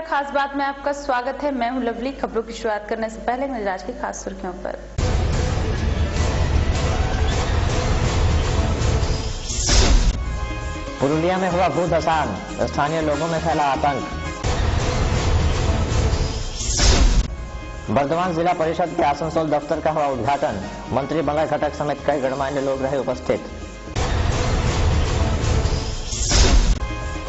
खास बात में आपका स्वागत है। मैं हूं लवली। खबरों की शुरुआत करने से पहले नजर आज की खास सुर्खियों पर। पुरुलिया में हुआ भू धसान, स्थानीय लोगों में फैला आतंक। बर्धमान जिला परिषद के आसनसोल दफ्तर का हुआ उद्घाटन, मंत्री मलय घटक समेत कई गणमान्य लोग रहे उपस्थित।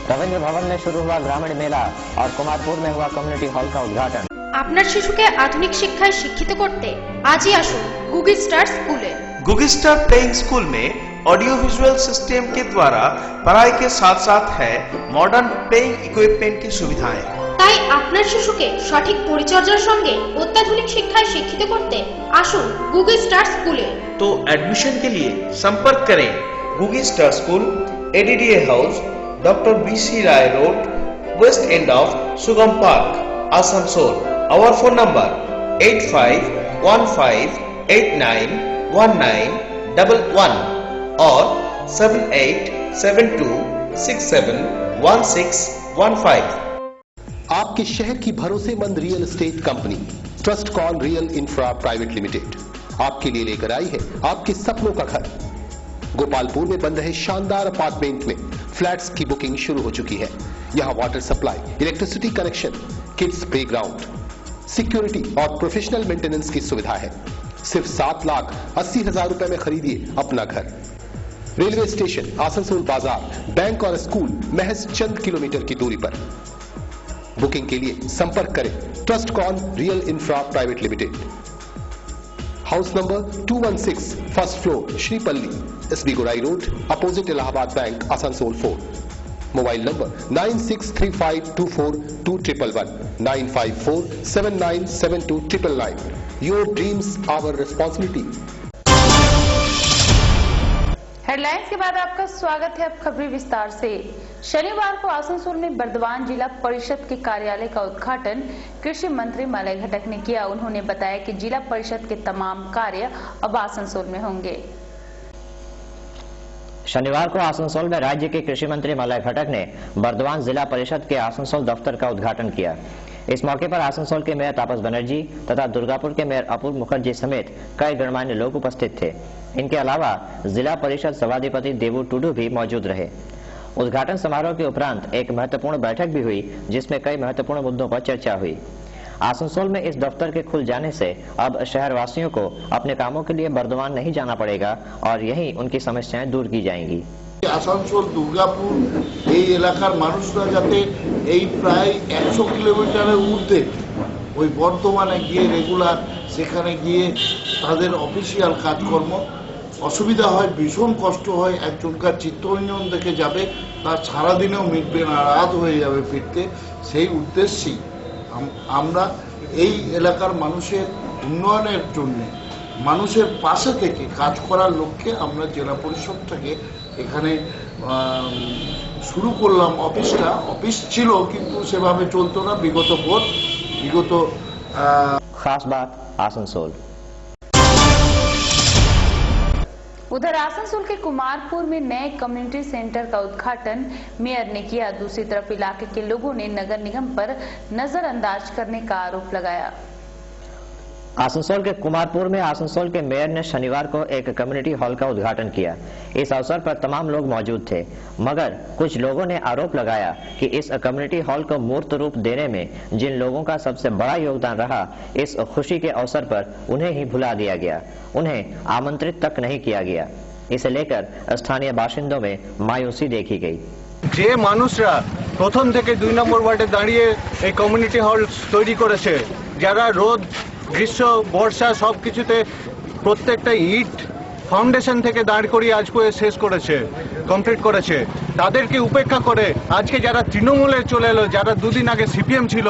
रविंद्र भवन में शुरू हुआ ग्रामीण मेला और कुमारपुर में हुआ कम्युनिटी हॉल का उद्घाटन। আপনার শিশুকে আধুনিক শিক্ষায় শিক্ষিত করতে আজই আসুন Googie star school. Googie star playing school में ऑडियो विजुअल सिस्टम के द्वारा पढ़ाई के साथ साथ है मॉडर्न प्लेइंग इक्विपमेंट की सुविधाएं। তাই আপনার শিশুকে সঠিক পরিচর্যার সঙ্গে অত্যাধুনিক শিক্ষায় শিক্ষিত করতে আসুন গুগি স্টার স্কুলে। तो एडमिशन के लिए संपर्क करें Googie star school, ADDA house, doctor BC Roy road, west end of Sugam park, Asansol. Our phone number 8515891911 और 7872671615। आपके शहर की भरोसेमंद real estate company Trustcon real infra private limited आपके लिए लेकर आई है आपके सपनों का घर। गोपालपुर में बन रहे शानदार अपार्टमेंट में फ्लैट्स की बुकिंग शुरू हो चुकी है। यहां water supply, electricity connection, kids playground, security और प्रोफेशनल मेंटेनेंस की सुविधा है। सिर्फ 7,80,000 रुपए में खरीदिए अपना घर। रेलवे स्टेशन, आसनसोल बाजार, बैंक और स्कूल महज चंद किलोमीटर की दूरी पर। बुकिंग के लिए संपर्क करें Trustcon real infra private limited, house number 216, first floor, Shripalli, SB Gorai road, opposite Allahabad bank, Asansol 4। Mobile number 9635242111, 954797299। Your dreams our responsibility. Headlines के बाद आपका स्वागत है। अब खबरें विस्तार से। शनिवार को आसनसोल में बर्धमान जिला परिषद के कार्यालय का उद्घाटन कृषि मंत्री मलय घटक ने किया। उन्होंने बताया कि जिला परिषद के तमाम कार्य अब आसनसोल में होंगे। शनिवार को आसनसोल में राज्य के कृषि मंत्री मलय घटक ने बर्धमान जिला परिषद के आसनसोल दफ्तर का उद्घाटन किया। इस मौके पर आसनसोल के मेयर तापस बनर्जी तथा दुर्गापुर के मेयर अपूर्व मुखर्जी समेत कई गणमान्य लोग उपस्थित थे। इनके अलावा जिला परिषद सभाधिपति देवू टुडू भी मौजूद रहे। उद्घाटन समारोह के उपरांत एक महत्वपूर्ण बैठक भी हुई, जिसमें कई महत्वपूर्ण मुद्दों पर चर्चा हुई। आसनसोल में इस दफ्तर के खुल जाने से अब शहरवासियों को अपने कामों के लिए बर्धमान नहीं जाना पड़ेगा और यहीं उनकी समस्याएं दूर की जाएंगी। आसनसोल दुर्गापुर এই এলাকার মানুষরা যাতে এই প্রায় 100 কিলোমিটারের ঊর্ধ্বে ওই বর্ধমানে গিয়ে রেগুলার সেখানে গিয়ে তাদের অফিসিয়াল কাজকর্ম অসুবিধা হয়, ভীষণ কষ্ট হয়। একজনকার চিত্তরঞ্জন দেখে যাবে, তার সারাদিনেও মিটবে না, রাত হয়ে যাবে ফিরতে। সেই উদ্দেশ্যেই আমরা এই এলাকার মানুষের উন্নয়নের জন্য মানুষের পাশে থেকে কাজ করার লক্ষ্যে আমরা জেলা পরিষদ থেকে এখানে শুরু করলাম। অফিসটা অফিস ছিল কিন্তু সেভাবে চলতো না বিগত खास बात आसनसोल। उधर आसनसोल के कुमारपुर में नए कम्युनिटी सेंटर का उद्घाटन मेयर ने किया। दूसरी तरफ इलाके के लोगों ने नगर निगम पर नजरअंदाज करने का आरोप लगाया। आसनसोल के कुमारपुर में आसनसोल के मेयर ने शनिवार को एक कम्युनिटी हॉल का उद्घाटन किया। इस अवसर पर तमाम लोग मौजूद थे, मगर कुछ लोगों ने आरोप लगाया कि इस कम्युनिटी हॉल को मूर्त रूप देने में जिन लोगों का सबसे बड़ा योगदान रहा, इस खुशी के अवसर पर उन्हें ही भुला दिया गया, उन्हें आमंत्रित तक नहीं किया गया। इसे लेकर स्थानीय बाशिंदों में मायूसी देखी गई। যে মানুষরা প্রথম থেকে 2 নম্বর ওয়ার্ডে দাঁড়িয়ে এই কমিউনিটি হল তৈরি করেছে, যারা রোদ গ্রীষ্ম বর্ষা সবকিছুতে প্রত্যেকটা ইট ফাউন্ডেশন থেকে দাঁড় করিয়ে আজ পর্যন্ত শেষ করেছে, কমপ্লিট করেছে, তাদেরকে উপেক্ষা করে আজকে যারা তৃণমূলে চলে এলো, যারা দুদিন আগে সিপিএম ছিল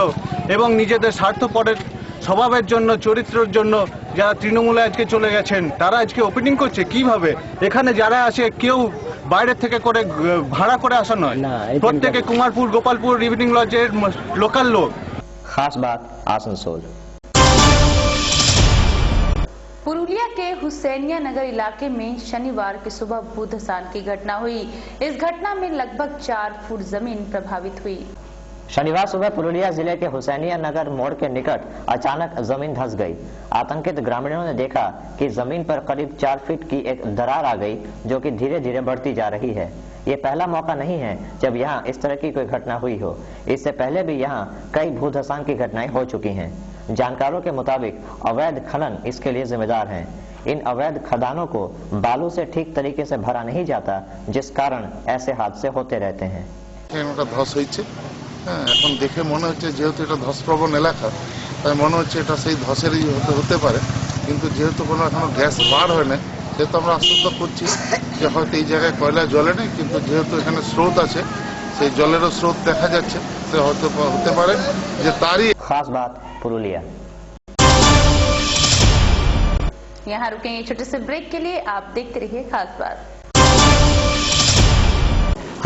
এবং নিজেদের স্বার্থপরের স্বভাবের জন্য চরিত্রের জন্য যারা তৃণমূলে আজকে চলে গেছেন, তারা আজকে ওপেনিং করছে। কিভাবে এখানে যারা আসে কেউ বাইরে থেকে করে ভাড়া করে আসা নয়, প্রত্যেকে কুমারপুর গোপালপুর ইভিনিং লজের লোকাল লোক। खास बात आसनसोल। पुरुलिया के हुसैनिया नगर इलाके में शनिवार की सुबह भू धसान की घटना हुई। इस घटना में लगभग 4 फुट जमीन प्रभावित हुई। शनिवार सुबह पुरुलिया जिले के हुसैनिया नगर मोड़ के निकट अचानक जमीन धंस गई। आतंकित ग्रामीणों ने देखा कि जमीन पर करीब 4 फीट की एक दरार आ गई, जो कि धीरे धीरे बढ़ती जा रही है। ये पहला मौका नहीं है जब यहाँ इस तरह की कोई घटना हुई हो। इससे पहले भी यहाँ कई भूधसान की घटनाएं हो चुकी हैं। जानकारों के मुताबिक अवैध खनन इसके लिए जिम्मेदार हैं। इन अवैध खदानों को बालू से ठीक तरीके से भरा नहीं जाता, जिस कारण ऐसे हादसे होते रहते हैं। এখন দেখে মনে হচ্ছে যেহেতু এটা ধসপ্রবণ এলাকা, তাই মনে হচ্ছে এটা সেই ধসেরই হতে পারে, কিন্তু যেহেতু কোনো এখনো গ্যাস বার হয় না, সেহেতু আমরা আশ্বস্ত করছি যে হয়তো এই জায়গায় কয়লা জ্বলে নেই, কিন্তু যেহেতু এখানে স্রোত আছে, সেই জলেরও স্রোত দেখা যাচ্ছে, তো হয়তো হতে পারে যে তারই। खास बात पुरुलिया। यहाँ रुकेंगे छोटे से ब्रेक के लिए, आप देखते रहिए खास बात।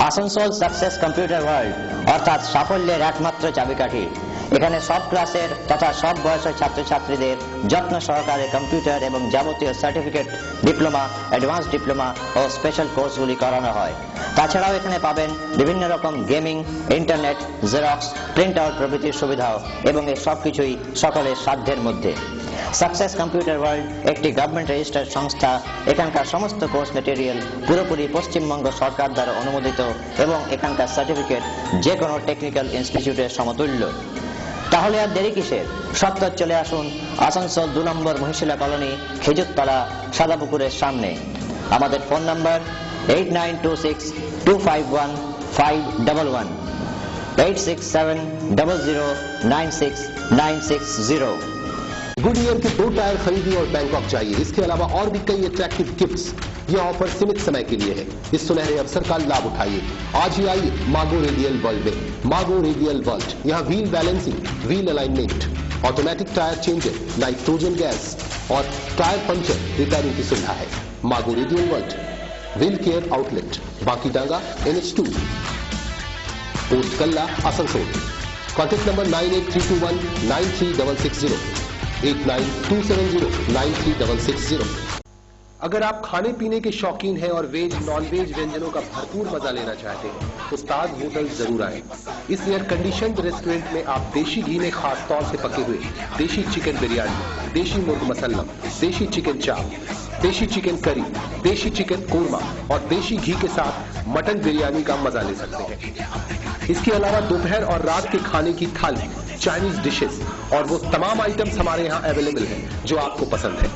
আসানসোল সাকসেস কম্পিউটার ওয়ার্ল্ড অর্থাৎ সাফল্যের একমাত্র চাবিকাঠি। এখানে সব ক্লাসের তথা সব বয়সের ছাত্রছাত্রীদের যত্ন সহকারে কম্পিউটার এবং যাবতীয় সার্টিফিকেট, ডিপ্লোমা, অ্যাডভান্স ডিপ্লোমা ও স্পেশাল কোর্সগুলি করানো হয়। তাছাড়াও এখানে পাবেন বিভিন্ন রকম gaming, internet, xerox, print out প্রভৃতির সুবিধাও, এবং এই সব কিছুই সকলের সাধ্যের মধ্যে। সাকসেস কম্পিউটার ওয়ার্ল্ড একটি গভর্নমেন্ট রেজিস্টার্ড সংস্থা। এখানকার সমস্ত কোর্স মেটেরিয়াল পুরোপুরি পশ্চিমবঙ্গ সরকার দ্বারা অনুমোদিত, এবং এখানকার সার্টিফিকেট যে কোনো টেকনিক্যাল ইনস্টিটিউটের সমতুল্য। তাহলে আর দেরি কিসের? সত্তর চলে আসুন আসানসোল 2 নম্বর মহিশিলা কলোনি, খেজুরতলা, সাদাপুকুরের সামনে। আমাদের ফোন নাম্বার 8926251511, 8670096960। गुडईयर के 2 टायर खरीदिए और बैंकॉक जाइए। इसके अलावा और भी कई अट्रैक्टिव गिफ्ट्स। यह ऑफर सीमित समय के लिए है। इस सुनहरे अवसर का लाभ उठाइए। आज ही आइए मागो रेडियल वर्ल्ड में। मागो रेडियल वर्ल्ड, यहाँ wheel balancing, wheel alignment, automatic tyre changer, nitrogen gas और टायर पंचर रिपेयरिंग की सुविधा है। Mago radial world, wheel care outlet, Bakidanga, NH2, post Kalla, Asansol. Contact number 9832193660, 8927093660। अगर आप खाने पीने के शौकीन हैं और वेज नॉन वेज व्यंजनों का भरपूर मजा लेना चाहते हैं तो ताज होटल जरूर आए। इस एयर कंडीशनड रेस्टोरेंट में आप देशी घी में खास तौर से पके हुए देशी चिकन बिरयानी, देशी मुर्ग मसल्लम, देशी चिकन चाप, देशी चिकन करी, देशी चिकन कोरमा और देशी घी के साथ मटन बिरयानी का मजा ले सकते हैं। इसके अलावा दोपहर और रात के खाने की थाली, चाइनीज डिशेस और वो तमाम आइटम्स हमारे यहाँ अवेलेबल हैं जो आपको पसंद है।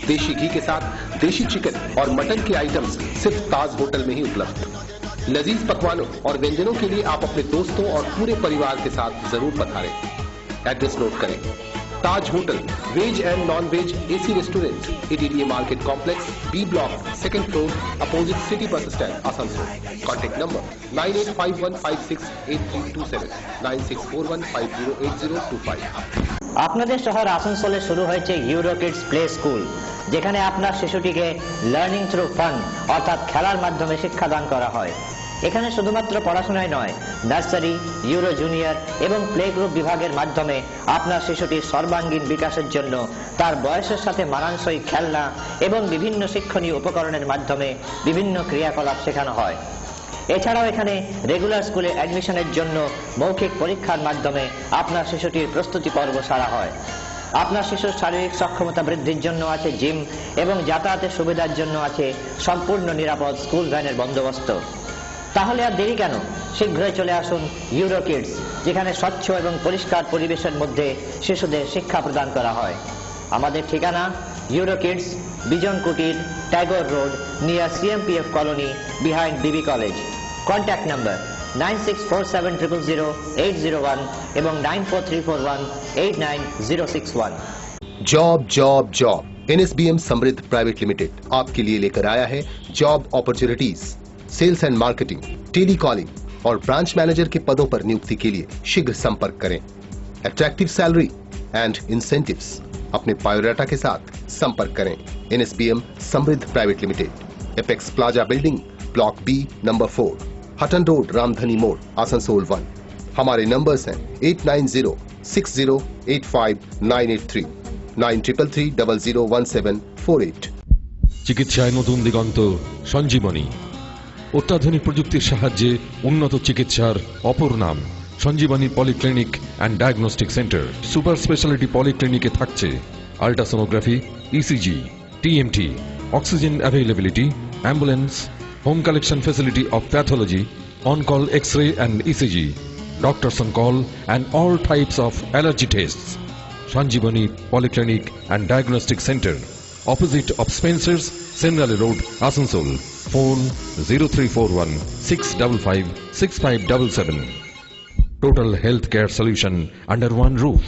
देशी घी के साथ देशी चिकन और मटन के आइटम्स सिर्फ ताज होटल में ही उपलब्ध। लजीज पकवानों और व्यंजनों के लिए आप अपने दोस्तों और पूरे परिवार के साथ जरूर पधारें। एड्रेस नोट करें। Taj hotel, veg and non veg AC restaurant, ADDA market complex, B block, 2nd floor, opposite city bus stand, Asansol. Contact number 9851568327, 9641508025। আপনাদের শহর আসানসোলে শুরু হয়েছে ইউরো কিডস প্লে স্কুল, যেখানে আপনার শিশুটিকে লার্নিং থ্রু ফান অর্থাৎ খেলার মাধ্যমে শিক্ষাদান করা হয়। এখানে শুধুমাত্র পড়াশোনায় নয়, নার্সারি, ইউরো জুনিয়র এবং প্লে গ্রুপ বিভাগের মাধ্যমে আপনার শিশুটির সর্বাঙ্গীন বিকাশের জন্য তার বয়সের সাথে মানানসই খেলনা এবং বিভিন্ন শিক্ষণীয় উপকরণের মাধ্যমে বিভিন্ন ক্রিয়াকলাপ শেখানো হয়। এছাড়াও এখানে রেগুলার স্কুলে অ্যাডমিশনের জন্য মৌখিক পরীক্ষার মাধ্যমে আপনার শিশুটির প্রস্তুতি পর্ব সারা হয়। আপনার শিশুর শারীরিক সক্ষমতা বৃদ্ধির জন্য আছে জিম, এবং যাতায়াতের সুবিধার জন্য আছে সম্পূর্ণ নিরাপদ স্কুল ভ্যানের বন্দোবস্ত। তাহলে আর দেরি কেন? শীঘ্রই চলে আসুন ইউরো কিডস, যেখানে স্বচ্ছ এবং পরিষ্কার পরিবেশের মধ্যে শিশুদের শিক্ষা প্রদান করা হয়। আমাদের ঠিকানা euro kids, Bijan Kutir, Tagore road, near CMPF colony, behind BB college. Contact number 9647000801 এবং 9434189061। Job job job. NSBM Samriddh private limited आपके लिए लेकर आया है job opportunities. Sales and marketing, tele calling और ब्रांच मैनेजर के पदों पर नियुक्ति के लिए शीघ्र संपर्क करें। Attractive salary and incentives. अपने बायोडाटा के साथ संपर्क करें। NSBM Samriddh private limited, apex plaza building, block B number 4, हटन रोड, रामधनी मोड़, आसनसोल 1। हमारे नंबर्स हैं 8906085983, 9333001748। চিকিৎসায় নতুন দিগন্ত সঞ্জীবনী, অত্যাধুনিক প্রযুক্তির সাহায্যে উন্নত চিকিৎসার অপর নাম Sanjeevani polyclinic and diagnostic centre. Super speciality পলিক্লিনিকে থাকছে ultrasonography, ECG, TMT, oxygen availability, ambulance, home collection facility of pathology, on-call X-ray and ECG, doctors on call and all types of allergy tests. Sanjivani Polyclinic and Diagnostic Center, opposite of Spencer's, Senrali Road, Asansol. Phone 0341 655 6577. Total healthcare solution under one roof.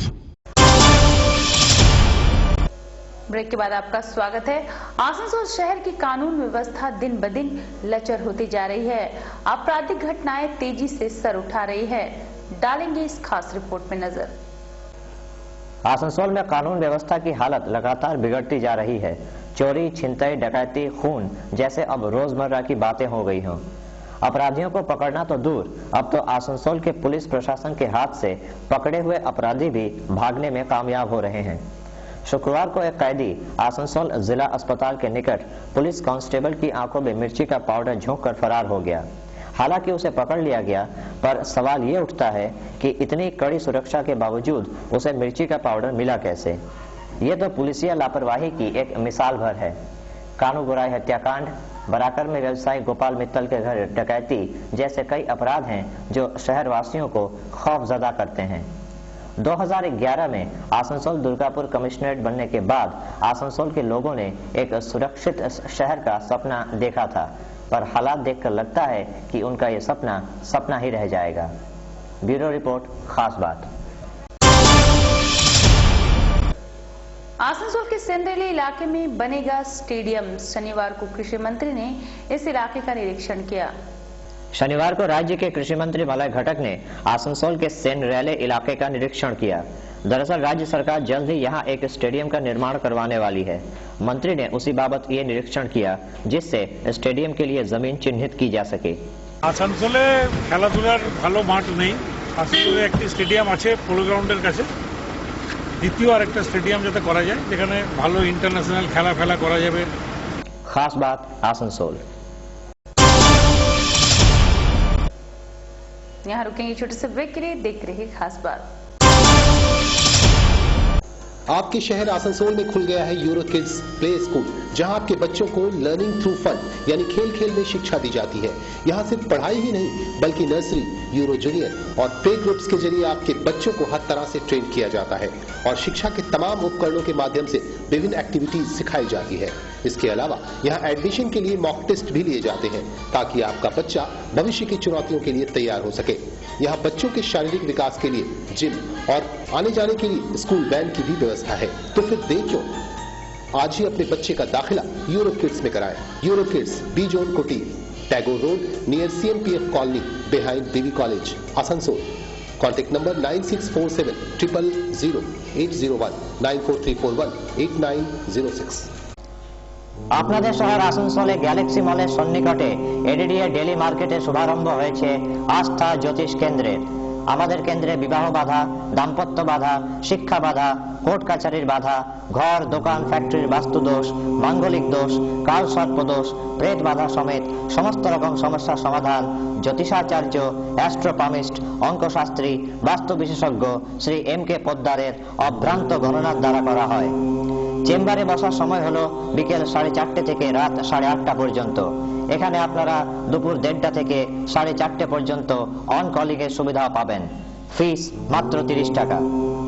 Break के बाद आपका स्वागत है। आसनसोल शहर की कानून व्यवस्था दिन ब दिन लचर होती जा रही है। आपराधिक घटनाएं तेजी से सर उठा रही है। डालेंगे इस खास रिपोर्ट में नजर। आसनसोल में कानून व्यवस्था की हालत लगातार बिगड़ती जा रही है। चोरी, छिनतई, डकैती, खून जैसे अब रोजमर्रा की बातें हो गई हों। अपराधियों को पकड़ना तो दूर, अब तो आसनसोल के पुलिस प्रशासन के हाथ से पकड़े हुए अपराधी भी भागने में कामयाब हो रहे हैं। शुक्रवार को एक कैदी आसनसोल जिला अस्पताल के निकट पुलिस कांस्टेबल की आंखों में मिर्ची का पाउडर झोंककर फरार हो गया। हालांकि उसे पकड़ लिया गया, पर सवाल ये उठता है कि इतनी कड़ी सुरक्षा के बावजूद उसे मिर्ची का पाउडर मिला कैसे। ये तो पुलिसिया लापरवाही की एक मिसाल भर है। कानू बुराई हत्याकांड, बराकर में व्यवसायी गोपाल मित्तल के घर डकैती जैसे कई अपराध हैं जो शहरवासियों को खौफजदा करते हैं। 2011 में आसनसोल दुर्गापुर कमिश्नरेट बनने के बाद आसनसोल के लोगों ने एक सुरक्षित शहर का सपना देखा था, पर हालात देखकर लगता है कि उनका ये सपना सपना ही रह जाएगा। ब्यूरो रिपोर्ट, खास बात। आसनसोल के सेंदरेली इलाके में बनेगा स्टेडियम। शनिवार को कृषि मंत्री ने इस इलाके का निरीक्षण किया। शनिवार को राज्य के कृषि मंत्री मलय घटक ने आसनसोल के सेंदरेली इलाके का निरीक्षण किया। दरअसल राज्य सरकार जल्द ही यहां एक स्टेडियम का निर्माण करवाने वाली है। मंत्री ने उसी बाबत ये निरीक्षण किया जिससे स्टेडियम के लिए जमीन चिन्हित की जा सके। आसानसोले खेलाधुलार भालो माठ नहीं, आसानसोले एक स्टेडियम आछे पोलो ग्राउंडेर काछे। द्वितीय आरेकटा स्टेडियम যাতে করা যায় যেখানে ভালো ইন্টারন্যাশনাল খেলা করা যাবে। खास बात आसनसोल। यहाँ रुकेंगे छोटे से ब्रेक के लिए, देखते रहिए खास बात। आपके शहर आसनसोल में खुल गया है यूरो किड्स प्ले स्कूल, जहां आपके बच्चों को लर्निंग थ्रू फन यानी खेल खेल में शिक्षा दी जाती है। यहां सिर्फ पढ़ाई ही नहीं बल्कि नर्सरी, यूरो जूनियर और प्ले ग्रुप्स के जरिए आपके बच्चों को हर तरह से ट्रेन किया जाता है और शिक्षा के तमाम उपकरणों के माध्यम से विभिन्न एक्टिविटीज सिखाई जाती है। इसके अलावा यहाँ एडमिशन के लिए मॉक टेस्ट भी लिए जाते हैं ताकि आपका बच्चा भविष्य की चुनौतियों के लिए तैयार हो सके। यहाँ बच्चों के शारीरिक विकास के लिए जिम और आने जाने के लिए स्कूल वैन की भी व्यवस्था है। तो फिर देर क्यों, आज ही अपने बच्चे का दाखिला यूरो किड्स में कराएं। यूरो किड्स, बी जोन कोटी, Tagore road near CMPF colony behind DV college, Asansol. Contact number 9647 000 801 94341 8906। আপনাদের শহর আসানসোলে গ্যালাক্সি মলের সন্নিকটে এডিডিএ ডেলি মার্কেটে শুভারম্ভ হয়েছে আস্থা জ্যোতিষ কেন্দ্রের। আমাদের কেন্দ্রে বিবাহ বাধা, দাম্পত্য বাধা, শিক্ষা বাধা, কোর্ট কাছারির বাধা, ঘর, দোকান, ফ্যাক্টরির বাস্তু দোষ, মাঙ্গলিক দোষ, কাল সর্প দোষ, প্রেত বাধা সমেত সমস্ত রকম সমস্যার সমাধান জ্যোতিষাচার্য, অ্যাস্ট্রোপামিস্ট, অঙ্কশাস্ত্রী, বাস্তু বিশেষজ্ঞ শ্রী MK পোদ্দারের অভ্রান্ত গণনার দ্বারা করা হয়। চেম্বারে বসার সময় হলো বিকেল 4:30 থেকে রাত 8:30 পর্যন্ত। এখানে আপনারা দুপুর 1:30 থেকে 4:30 পর্যন্ত অন কলিং এর সুবিধা পাবেন। ফিস মাত্র 30 টাকা।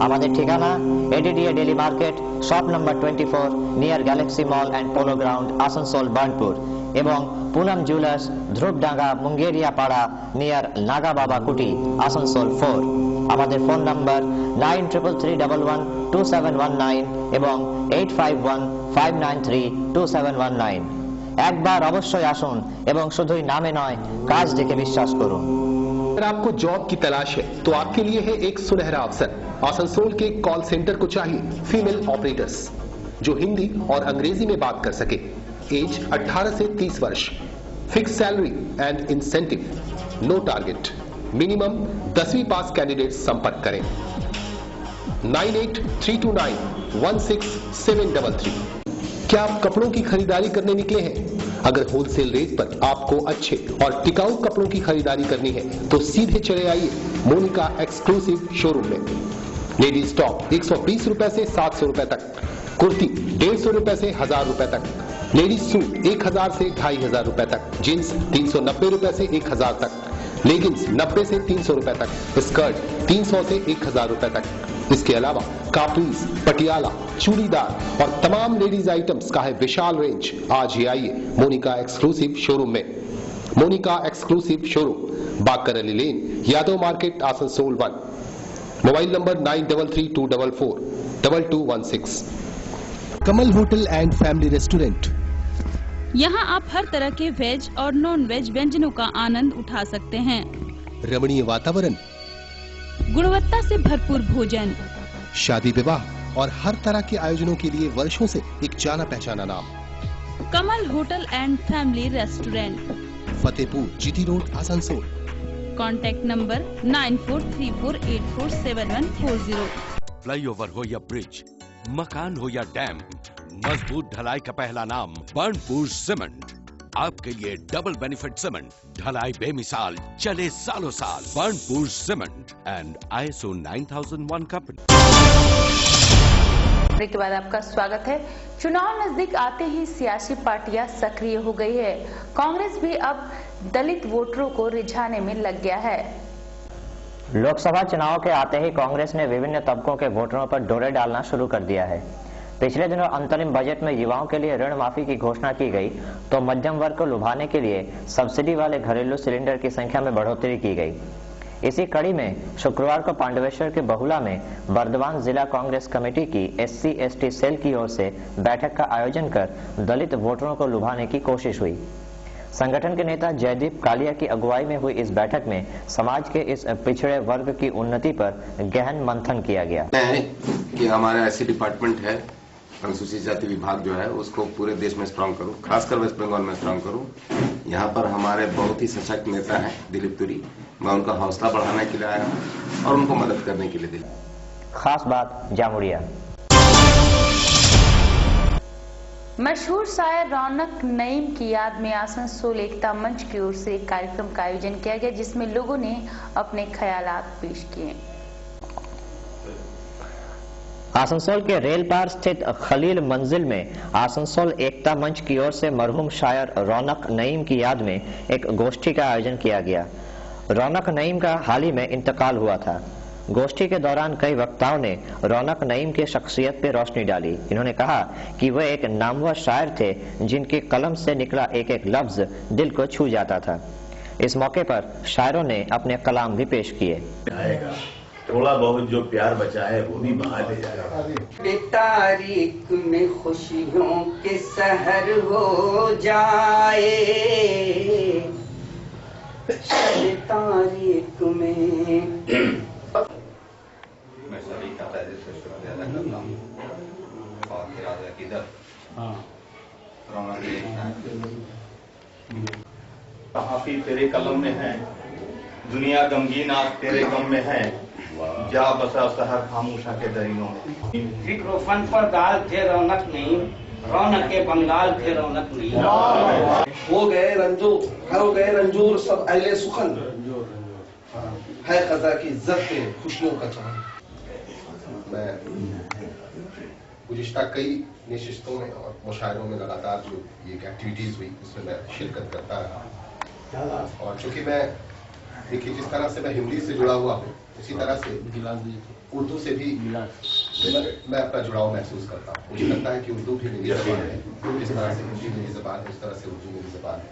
আমাদের ঠিকানা ADDA daily market, shop number 24 near Galaxy mall and polo ground, Asansol, Burnpur এবং পুনম জুয়েলার্স, ধ্রুবডাঙ্গা, মুঙ্গেরিয়া পাড়া নিয়ার নাগা বাবা কুটি, আসানসোল 4। আমাদের ফোন নাম্বার 9333112719 এবং 8515932719। একবার অবশ্যই আসুন এবং শুধুই নামে নয় কাজ দেখে বিশ্বাস করুন। अगर आपको जॉब की तलाश है तो आपके लिए है एक सुनहरा अवसर। आसनसोल के कॉल सेंटर को चाहिए फीमेल ऑपरेटर्स जो हिंदी और अंग्रेजी में बात कर सके। एज 18 से 30 वर्ष। Fix salary and incentive. No target. Minimum 10वीं पास कैंडिडेट संपर्क करें। 9832916733। क्या आप कपड़ों की खरीदारी करने निकले हैं? अगर होलसेल रेट पर आपको अच्छे और टिकाऊ कपड़ों की खरीदारी करनी है तो सीधे चले आइए मोनिका एक्सक्लूसिव शोरूम में। लेडीज टॉप 120 रुपए से 700 रुपए तक, कुर्ती 150 रुपए से 1000 रुपए तक, लेडीज सूट 1000 से 2500 रुपए तक, जींस 390 रुपए से 1000 तक, लेगिंग्स 90 से 300 रुपए तक, स्कर्ट 300 से 1000 रुपए तक। इसके अलावा काप्रीज, पटियाला, चूड़ीदार और तमाम लेडीज आइटम्स का है विशाल रेंज। आज ही आइए मोनिका एक्सक्लूसिव शोरूम में। Monica exclusive showroom, Bakarali lane, Yadav market, Asansol 1। Mobile number 9332442216। Kamal hotel and family restaurant. यहाँ आप हर तरह के वेज और नॉन वेज व्यंजनों का आनंद उठा सकते हैं। रमणीय वातावरण, गुणवत्ता से भरपूर भोजन, शादी विवाह और हर तरह के आयोजनों के लिए वर्षों से एक जाना पहचाना नाम। Kamal hotel and family restaurant, Fatehpur GT road, Asansol. Contact number 9434847140। Flyover हो या ब्रिज, मकान हो या डैम, मजबूत ढलाई का पहला नाम बर्नपुर सीमेंट। आपके लिए डबल बेनिफिट सीमेंट, ढलाई बेमिसाल, चले सालों साल। Burnpur cement and ISO 9001 company. के बाद आपका स्वागत है। चुनाव नजदीक आते ही सियासी पार्टियां सक्रिय हो गई है। कांग्रेस भी अब दलित वोटरों को रिझाने में लग गया है। लोकसभा चुनाव के आते ही कांग्रेस ने विभिन्न तबकों के वोटरों पर डोरे डालना शुरू कर दिया है। पिछले दिनों अंतरिम बजट में युवाओं के लिए ऋण माफी की घोषणा की गई, तो मध्यम वर्ग को लुभाने के लिए सब्सिडी वाले घरेलू सिलेंडर की संख्या में बढ़ोतरी की गई। इसी कड़ी में शुक्रवार को पांडवेश्वर के बहुला में बर्दवान जिला कांग्रेस कमेटी की SC/ST सेल की ओर से बैठक का आयोजन कर दलित वोटरों को लुभाने की कोशिश हुई। संगठन के नेता जयदीप कालिया की अगुवाई में हुई इस बैठक में समाज के इस पिछड़े वर्ग की उन्नति पर गहन मंथन किया गया। कि हमारा ऐसी डिपार्टमेंट है, अनुसूचित जाति विभाग जो है उसको पूरे देश में स्ट्रांग करूं, खासकर वेस्ट बंगाल में स्ट्रांग करूं। यहाँ पर हमारे बहुत ही सशक्त नेता हैं दिलीप तुरी, मैं उनका हौसला बढ़ाने के लिए आया हूँ और उनको मदद करने के लिए दिया। खास बात जामुड़िया। मशहूर शायर रौनक नईम की याद में आसनसोल एकता मंच की ओर से एक कार्यक्रम का आयोजन किया गया, जिसमें लोगों ने अपने ख्यालात पेश किए। आसनसोल के रेल पार स्थित खलील मंजिल में आसनसोल एकता मंच की ओर से मरहूम शायर रौनक नईम की याद में एक गोष्ठी का आयोजन किया गया। रौनक नईम का हाल ही में इंतकाल हुआ था। गोष्ठी के दौरान कई वक्ताओं ने रौनक नईम की शख्सियत पर रोशनी डाली। इन्होंने कहा कि वह एक नामवर शायर थे जिनके कलम से निकला एक एक लफ्ज दिल को छू जाता था। इस मौके पर शायरों ने अपने कलाम भी पेश किए। थोड़ा बहुत जो प्यार बचा है वो भी बहा दे जाएगा। तारीख में खुशियों के सहर हो जाए, तारीख में मैं सभी का तहे से शुक्रिया अदा करता हूँ और इरादा किधर काफी तेरे कलम में है, दुनिया गमगीन आज तेरे गम में है, जा बसा शहर खामोशा के दरियों में। फिक्र फन पर गाल थे रौनक नहीं, रौनक के बंगाल थे रौनक नहीं। हो गए रंजूर सब अहले सुखन, है खजा की इज्जत पे खुशियों का चांद। मैं गुज़िश्ता कई नशिस्तों में और मुशायरों में लगातार जो ये एक्टिविटीज हुई उसमें मैं शिरकत करता रहा, और चूंकि मैं देखिए जिस तरह से मैं हिंदी से जुड़ा हुआ हूँ उसी तरह से उर्दू से भी मैं अपना जुड़ाव महसूस करता हूँ। मुझे लगता है कि उर्दू भी मेरी ज़बान है, जिस तरह से हिंदी मेरी ज़बान है उस तरह से उर्दू मेरी ज़बान है,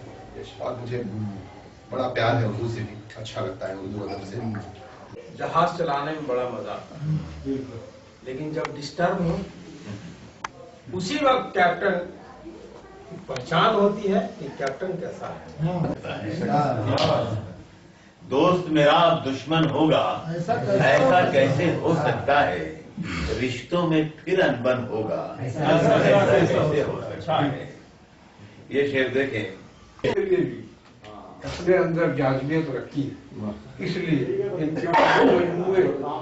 और मुझे बड़ा प्यार है उर्दू से भी, अच्छा लगता है उर्दू अदब से। जहाज चलाने में बड़ा मजा आता है, लेकिन जब डिस्टर्ब हो उसी वक्त कैप्टन पहचान होती है कि कैप्टन कैसा है। दोस्त मेरा दुश्मन होगा ऐसा कैसे हो सकता है, रिश्तों में फिर अनबन होगा ऐसा कैसे हो सकता है। ये शेर देखें, अपने अंदर जाजबियत रखी, इसलिए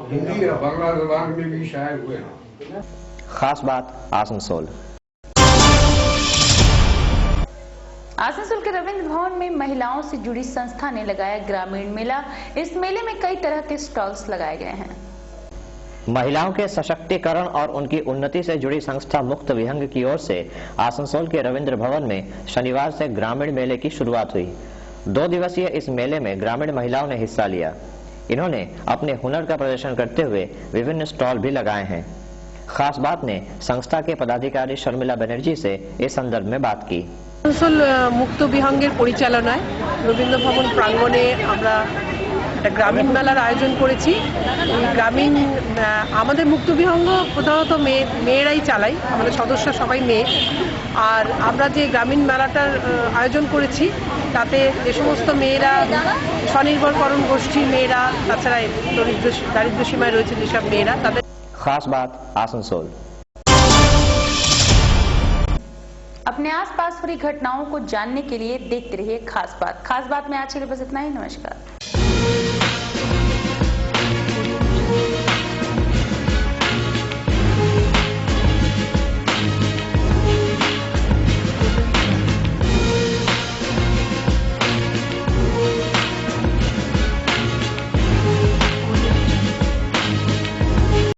हिंदी या बांग्ला जबान में भी शायर हुए हैं। खास बात आसनसोल। आसनसोल के रविंद्र भवन में महिलाओं से जुड़ी संस्था ने लगाया ग्रामीण मेला। इस मेले में कई तरह के स्टॉल्स लगाए गए हैं। महिलाओं के सशक्तिकरण और उनकी उन्नति से जुड़ी संस्था मुक्त विहंग की ओर से आसनसोल के रविंद्र भवन में शनिवार से ग्रामीण मेले की शुरुआत हुई। 2 दिवसीय इस मेले में ग्रामीण महिलाओं ने हिस्सा लिया। इन्होंने अपने हुनर का प्रदर्शन करते हुए विभिन्न स्टॉल भी लगाए हैं। खास बात ने संस्था के पदाधिकारी शर्मिला बनर्जी से इस संदर्भ में बात की। आसनसोल मुक्त विहंगेर परिचालनाय रविंद्र भवन प्रांगणे আমরা একটা গ্রামীণ মেলার আয়োজন করেছি। গ্রামীণ আমাদের মুক্ত বিহঙ্গ প্রধানত মেয়েরাই চালায়, আমাদের সদস্য সবাই মেয়ে। আর আমরা যে গ্রামীণ মেলাটার আয়োজন করেছি তাতে যে সমস্ত মেয়েরা স্বনির্ভরকরণ গোষ্ঠীর মেয়েরা, তাছাড়া দারিদ্র্য সীমায় রয়েছে যেসব মেয়েরা, তাদের खास बात आसनसोल। अपने आसपास हो रही घटनाओं को जानने के लिए देखते रहिए खास बात। खास बात में आज के लिए बस इतना ही। नमस्कार।